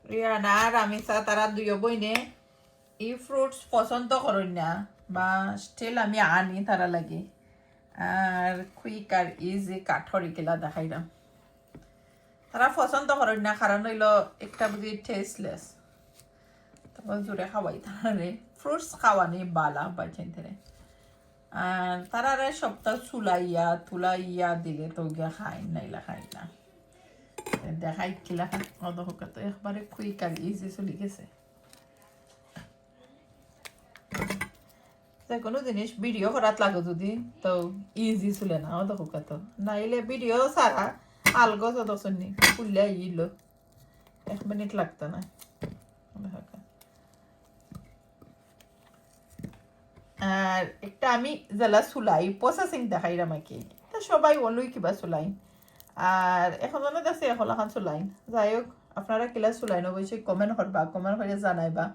Rihanna আর রামিসা তারা দুই বইনে এই ফ্রুটস পছন্দ করেন না বা স্টিল আমি আনি তারা লাগে আর কুইক আর ইজি কাঠরি কিলা দেখাইলাম তারা পছন্দ করেন না কারণ হইল একটা বুঝি টেস্টলেস তারপর জোরে খাওয়াই তারা ফ্রুটস খাওয়ানি বালা বাচ্চান থেকে আর তারা সপ্তাহ তুলাইয়া দিলে তো গিয়া খাই নাইলা খাই না দেখাই কিলা অদহকা তো একবারে কুইক আর ইজি চলে গেছে যে কোনো জিনিস ভিডিও করাত লাগে যদি তো ইজি ছিল না অদহকা তো নাইলে ভিডিও সারা আলগো সদস্যনি খুললে ইলো 1 মিনিট লাগতো না আর একটা আমি জেলা চুলাই প্রসেসিং দেখাইলাম আর কি তা সবাই ওলুই কিবা চুলাই আর এখন জানো দেখছি এখন চুলাই যাই হোক আপনারা কিলা চুলাই অবশ্যই কমেন্ট করবা কমেন্ট করে জানাইবা